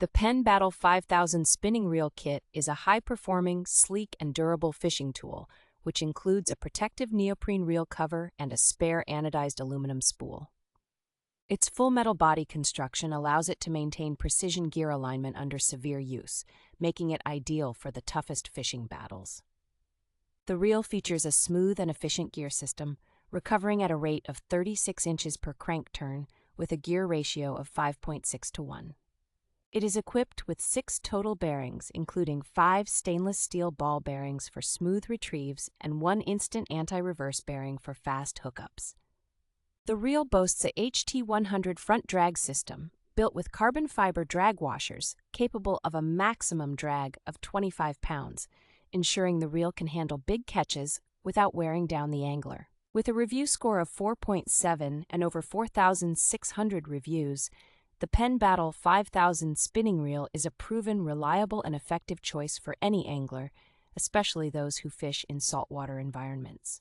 The PENN Battle 5000 spinning reel kit is a high-performing, sleek, and durable fishing tool, which includes a protective neoprene reel cover and a spare anodized aluminum spool. Its full metal body construction allows it to maintain precision gear alignment under severe use, making it ideal for the toughest fishing battles. The reel features a smooth and efficient gear system, recovering at a rate of 36 inches per crank turn with a gear ratio of 5.6:1. It is equipped with 6 total bearings, including 5 stainless steel ball bearings for smooth retrieves and 1 instant anti-reverse bearing for fast hookups. The reel boasts a HT100 front drag system, built with carbon fiber drag washers, capable of a maximum drag of 25 pounds, ensuring the reel can handle big catches without wearing down the angler. With a review score of 4.7 and over 4,600 reviews, the PENN Battle 5000 spinning reel is a proven, reliable, and effective choice for any angler, especially those who fish in saltwater environments.